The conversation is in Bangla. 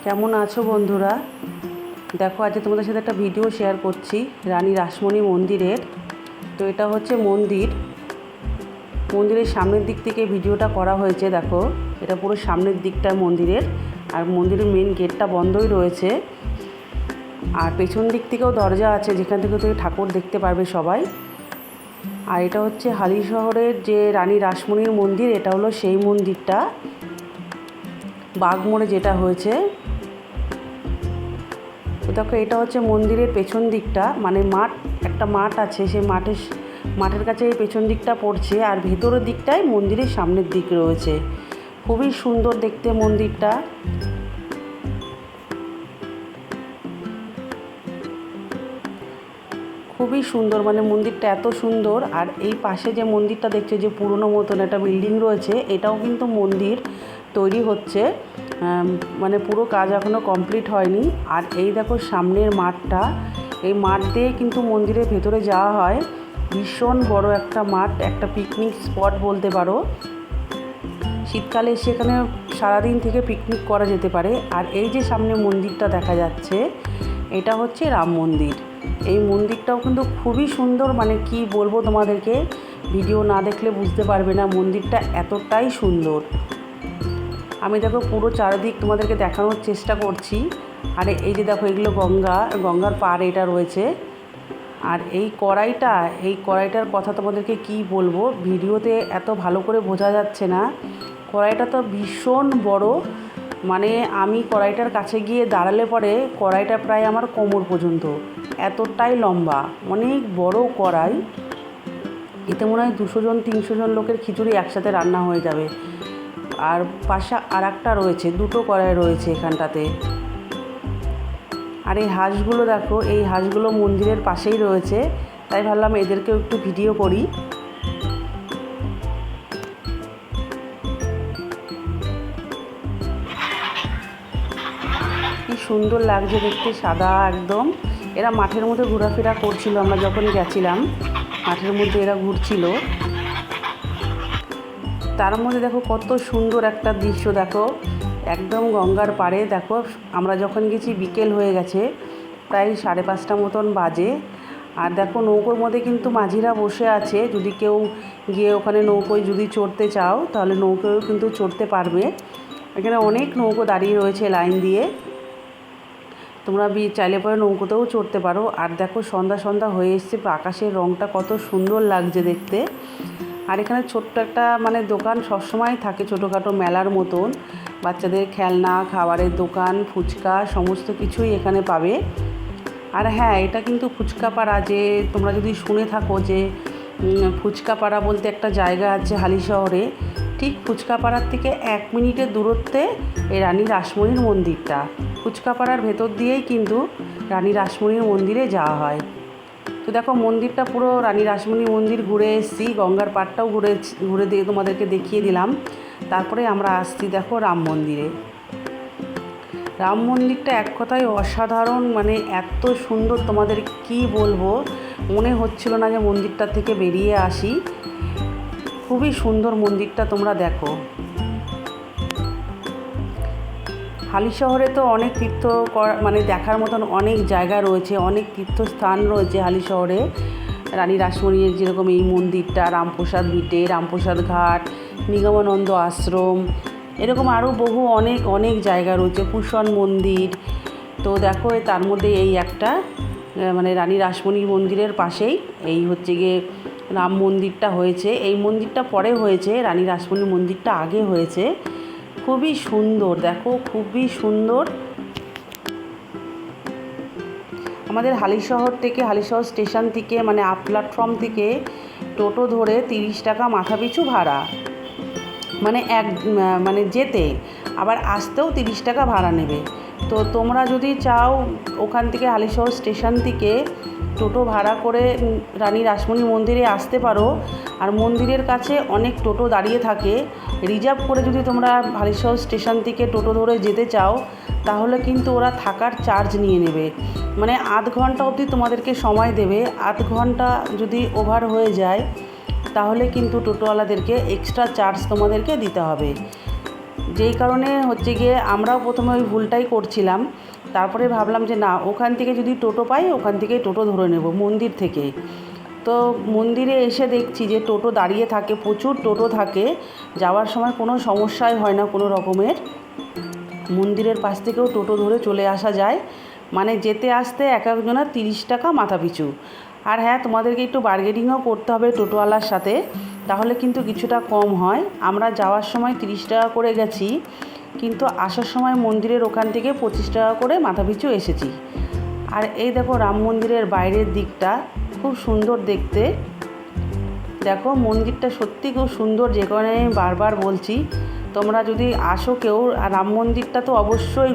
কেমন আছো বন্ধুরা? দেখো আজকে তোমাদের সাথে একটা ভিডিও শেয়ার করছি রানী রাসমণি মন্দিরের। তো এটা হচ্ছে মন্দিরের সামনের দিক থেকে ভিডিওটা করা হয়েছে। দেখো এটা পুরো সামনের দিকটা মন্দিরের, আর মন্দিরের মেন গেটটা বন্ধই রয়েছে, আর পেছন দিক থেকেও দরজা আছে যেখান থেকে তুমি ঠাকুর দেখতে পারবে সবাই। আর এটা হচ্ছে হালিশহরের যে রানী রাসমণির মন্দির, এটা হলো সেই মন্দিরটা বাগমোড়ে যেটা হয়েছে। তো দেখো এটা হচ্ছে মন্দিরের পেছন দিকটা, মানে একটা মাঠ আছে, সেই মাঠের কাছে এই পেছন দিকটা পড়ছে, আর ভেতরের দিকটাই মন্দিরের সামনের দিক রয়েছে। খুবই সুন্দর দেখতে মন্দিরটা। খুবই সুন্দর, মানে মন্দিরটা এত সুন্দর। আর এই পাশে যে মন্দিরটা দেখছো, যে পুরনো মতন একটা বিল্ডিং রয়েছে, এটাও কিন্তু মন্দির তৈরি হচ্ছে, মানে পুরো কাজ এখনও কমপ্লিট হয়নি। আর এই দেখো সামনের মাঠটা, এই মাঠ দিয়ে কিন্তু মন্দিরের ভেতরে যাওয়া হয়। ভীষণ বড় একটা মাঠ, একটা পিকনিক স্পট বলতে পারো। শীতকালে সেখানে সারাদিন থেকে পিকনিক করা যেতে পারে। আর এই যে সামনে মন্দিরটা দেখা যাচ্ছে, এটা হচ্ছে রাম মন্দির। এই মন্দিরটাও কিন্তু খুবই সুন্দর, মানে কি বলবো তোমাদেরকে, ভিডিও না দেখলে বুঝতে পারবে না, মন্দিরটা এতটাই সুন্দর। আমি দেখো পুরো চারিদিক তোমাদেরকে দেখানোর চেষ্টা করছি। আর এই যে দেখো এগুলো গঙ্গার পাড় এটা রয়েছে। আর এই কড়াইটার কথা তোমাদেরকে কি বলবো, ভিডিওতে এত ভালো করে বোঝা যাচ্ছে না। কড়াইটা তো ভীষণ বড়, মানে আমি কড়াইটার কাছে গিয়ে দাঁড়ালে পরে কড়াইটা প্রায় আমার কোমর পর্যন্ত, এতটাই লম্বা, অনেক বড় কড়াই। এতে মনে হয় 200 জন 300 জন লোকের খিচুড়ি একসাথে রান্না হয়ে যাবে। আর পাশে আর একটা রয়েছে, দুটো কড়াই রয়েছে এখানটাতে। আর এই হাঁসগুলো দেখো, এই হাঁসগুলো মন্দিরের পাশেই রয়েছে, তাই ভাবলাম এদেরকেও একটু ভিডিও করি। কি সুন্দর লাগছে দেখতে, সাদা একদম। এরা মাঠের মধ্যে ঘোরাফেরা করছিল, আমরা যখন গেছিলাম মাঠের মধ্যে এরা ঘুরছিল। তার মধ্যে দেখো কত সুন্দর একটা দৃশ্য, দেখো একদম গঙ্গার পাড়ে। দেখো আমরা যখন গেছি বিকেল হয়ে গেছে, প্রায় 5:30 মতন বাজে। আর দেখো নৌকোর মধ্যে কিন্তু মাঝিরা বসে আছে, যদি কেউ গিয়ে ওখানে নৌকোয় যদি চড়তে চাও তাহলে নৌকোয় কিন্তু চড়তে পারবে। এখানে অনেক নৌকো দাঁড়িয়ে রয়েছে লাইন দিয়ে, তোমরা চাইলে পরে নৌকোতেও চড়তে পারো। আর দেখো সন্ধ্যা হয়ে এসছে, আকাশের রঙটা কত সুন্দর লাগছে দেখতে। আর এখানে ছোট্ট একটা মানে দোকান সবসময় থাকে, ছোটোখাটো মেলার মতন, বাচ্চাদের খেলনা, খাবারের দোকান, ফুচকা, সমস্ত কিছুই এখানে পাবে। আর হ্যাঁ, এটা কিন্তু ফুচকা পাড়া, যে তোমরা যদি শুনে থাকো যে ফুচকা পাড়া বলতে একটা জায়গা আছে হালিশহরে, ঠিক ফুচকা পাড়ার থেকে 1 মিনিটের দূরত্বে এই রানী রাসমণির মন্দিরটা। ফুচকা পাড়ার ভেতর দিয়েই কিন্তু রানী রাসমণির মন্দিরে যাওয়া হয়। তো দেখো মন্দিরটা পুরো রানী রাসমণি মন্দির ঘুরে এসেছি, গঙ্গার পাড়টাও ঘুরে দিয়ে তোমাদেরকে দেখিয়ে দিলাম। তারপরে আমরা আসছি দেখো রাম মন্দিরে। রাম মন্দিরটা এক কথায় অসাধারণ, মানে এত সুন্দর, তোমাদের কি বলবো, মনে হচ্ছিল না যে মন্দিরটা থেকে বেরিয়ে আসি। খুবই সুন্দর মন্দিরটা, তোমরা দেখো। হালিশহরে তো অনেক মানে দেখার মতন অনেক জায়গা রয়েছে, অনেক তীর্থস্থান রয়েছে হালিশহরে। রানী রাসমণির যেরকম এই মন্দিরটা, রামপ্রসাদ ভিটে, রামপ্রসাদ ঘাট, নিগমানন্দ আশ্রম, এরকম আরও বহু অনেক জায়গা রয়েছে, কুষণ মন্দির। তো দেখো তার মধ্যে এই একটা মানে রানী রাসমণির মন্দিরের পাশেই এই হচ্ছে গিয়ে রাম মন্দিরটা হয়েছে। এই মন্দিরটা পরে হয়েছে, রানী রাসমণির মন্দিরটা আগে হয়েছে। খুবই সুন্দর, দেখো খুবই সুন্দর। আমাদের হালিশহর স্টেশন থেকে, মানে আপ প্ল্যাটফর্ম থেকে টোটো ধরে 30 টাকা মাথাপিছু ভাড়া, মানে যেতে, আবার আসতেও 30 টাকা ভাড়া নেবে। তো তোমরা যদি চাও ওখান থেকে হালিশহর স্টেশন থেকে টোটো ভাড়া করে রানী রাসমণি মন্দিরে আসতে পারো। আর মন্দিরের কাছে অনেক টোটো দাঁড়িয়ে থাকে, রিজার্ভ করে যদি তোমরা হালিশহর স্টেশন থেকে টোটো ধরে যেতে চাও তাহলে কিন্তু ওরা থাকার চার্জ নিয়ে নেবে, মানে আধ ঘন্টা অবধি তোমাদেরকে সময় দেবে। আধ ঘন্টা যদি ওভার হয়ে যায় তাহলে কিন্তু টোটোওয়ালাদেরকে এক্সট্রা চার্জ তোমাদেরকে দিতে হবে। যেই কারণে হচ্ছে গিয়ে আমরাও প্রথমে ওই ভুলটাই করছিলাম। তারপরে ভাবলাম যে না, ওখান থেকে যদি টোটো পাই ওখান থেকেই টোটো ধরে নেব, মন্দির থেকে। তো মন্দিরে এসে দেখছি যে টোটো দাঁড়িয়ে থাকে, প্রচুর টোটো থাকে, যাওয়ার সময় কোনো সমস্যাই হয় না কোনো রকমের। মন্দিরের পাশ থেকেও টোটো ধরে চলে আসা যায়, মানে যেতে আসতে এক একজনের 30 টাকা মাথা পিছু। আর হ্যাঁ, তোমাদেরকে একটু বার্গেনিংও করতে হবে টোটোওয়ালার সাথে, তাহলে কিন্তু কিছুটা কম হয়। আমরা যাওয়ার সময় 30 টাকা করে গেছি, কিন্তু আসার সময় মন্দিরের ওখান থেকে 25 টাকা করে মাথা পিছু এসেছি। আর এই দেখো রাম মন্দিরের বাইরের দিকটা খুব সুন্দর দেখতে। দেখো মন্দিরটা সত্যি খুব সুন্দর, যে কারণে আমি বারবার বলছি তোমরা যদি আসো কেউ, রাম মন্দিরটা তো অবশ্যই